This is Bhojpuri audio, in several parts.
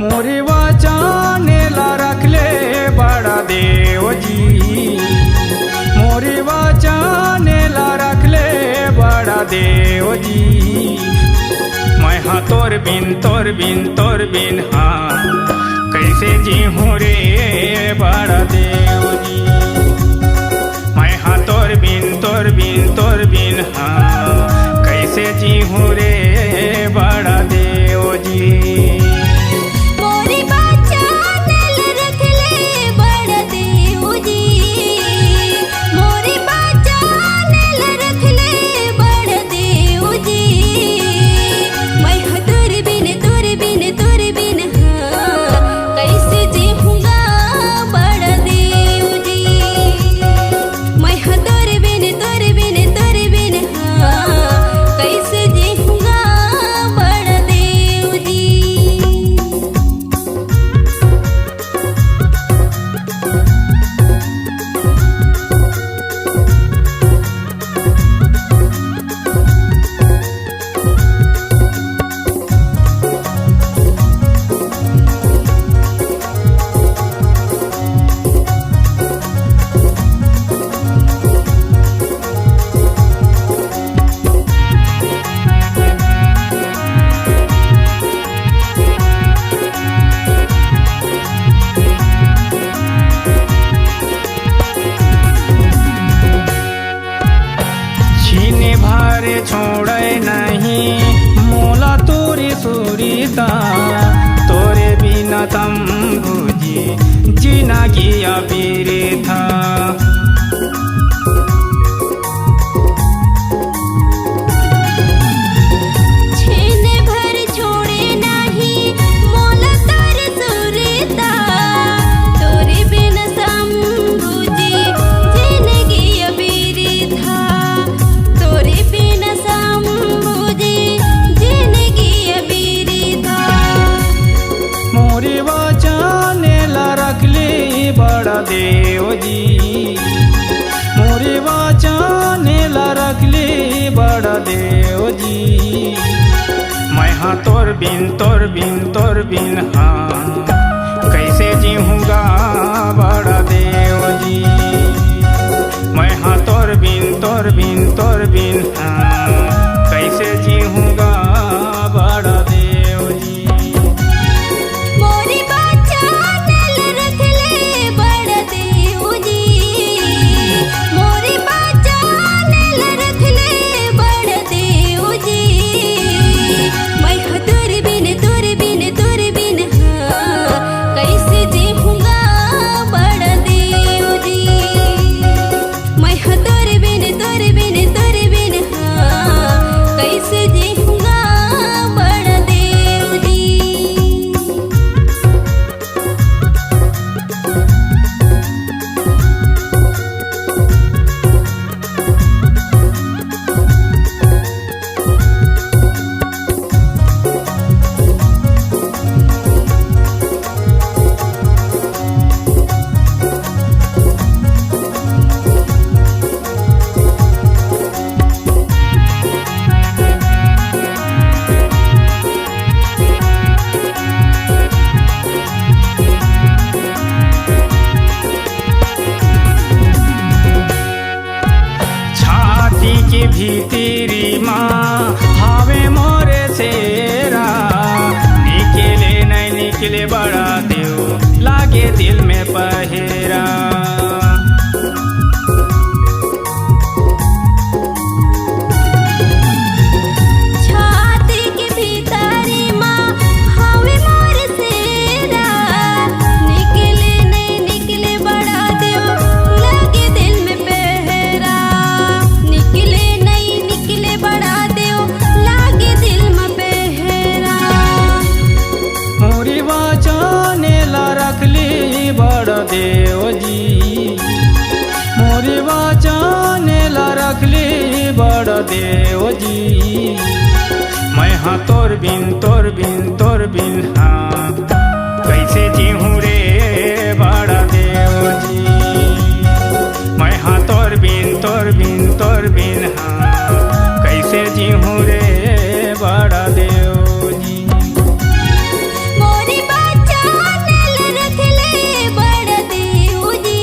मोरी वाचानेला रखले बड़ा देव जी, मोरी वाचानेला रखले बड़ा देव जी। मैं हाँ तोर बिन हाँ कैसे जी हूँ रे बड़ा देव जी। मैं हाँ तोर बिन हाँ कैसे जी हूँ रे बड़ा देव जी। छोड़े नहीं मोला तोरी सुरीता, तोरे बिना तम बुझी जीना किया बीरे था। बड़ा देव जी मोरी वाचानेला रखली बड़ा देव जी। मैं हाँ तोर बिन हाँ कैसे जीऊँगा बड़ा देव जी। मैं हाँ तोर बिन हाँ कैसे जीऊँगा बड़ा देव जी। भीतरी माँ हावे मोरे सेरा, निकले नहीं निकले बड़ा देव लागे दिल में पहेरा। देव जी मोरी देव जी। मैं हाँ तोर बिन हाँ कैसे जीहूँ रे बड़ा देव जी। मैं हाँ तोर बिन हाँ कैसे जीहूँ रे बड़ा देव जी। मोरी बच्चा नेल रखले बड़ देव जी।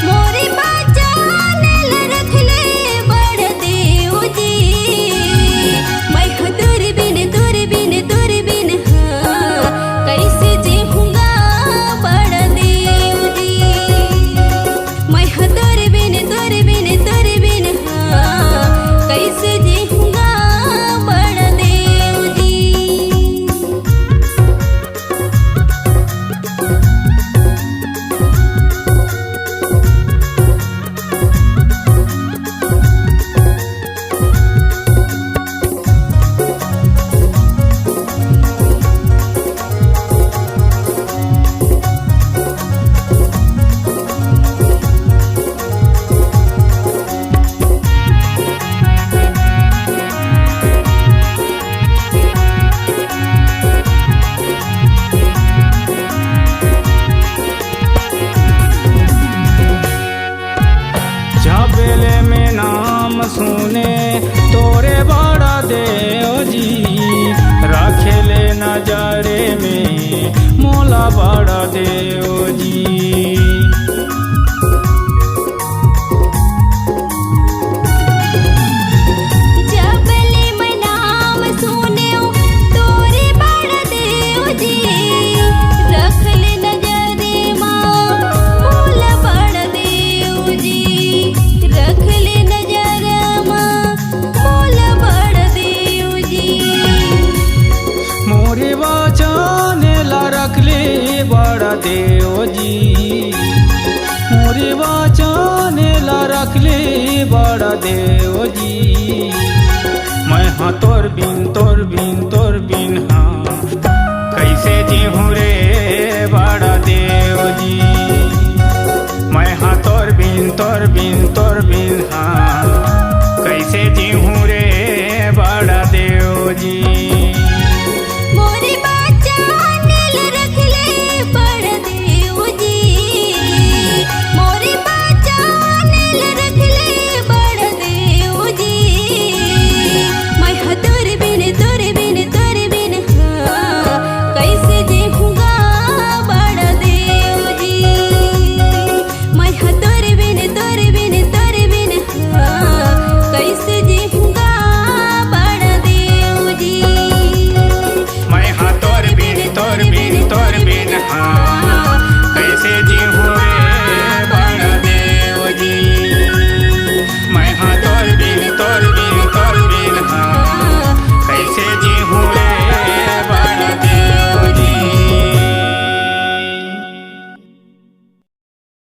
मोरी बच्चा नेल रखले बड़ देव जी। मैं दूरबीन हाँ कैसे जीऊँगा बड़ देव जी। मैं दूरबीन हाँ कैसे जीऊँगा बड़ देव जी। झबेले में नाम सुने तोरे बड़ा देव जी। रखेले नजरे में मोला बड़ा देव जी। जबले मैं नाम सुन्यो तोरे बड़ देव जी। रखले नजरे माँ मोल बड़ देव जी। रखले नजर माँ मोल बड़ देव जी। मोरे वचन ला रखले बड़ा देव जी। मोरे वचन ला रखले बड़ा देव जी। मैं हाँ तोर बिन हाँ कैसे जीहूँ रे बड़ा देव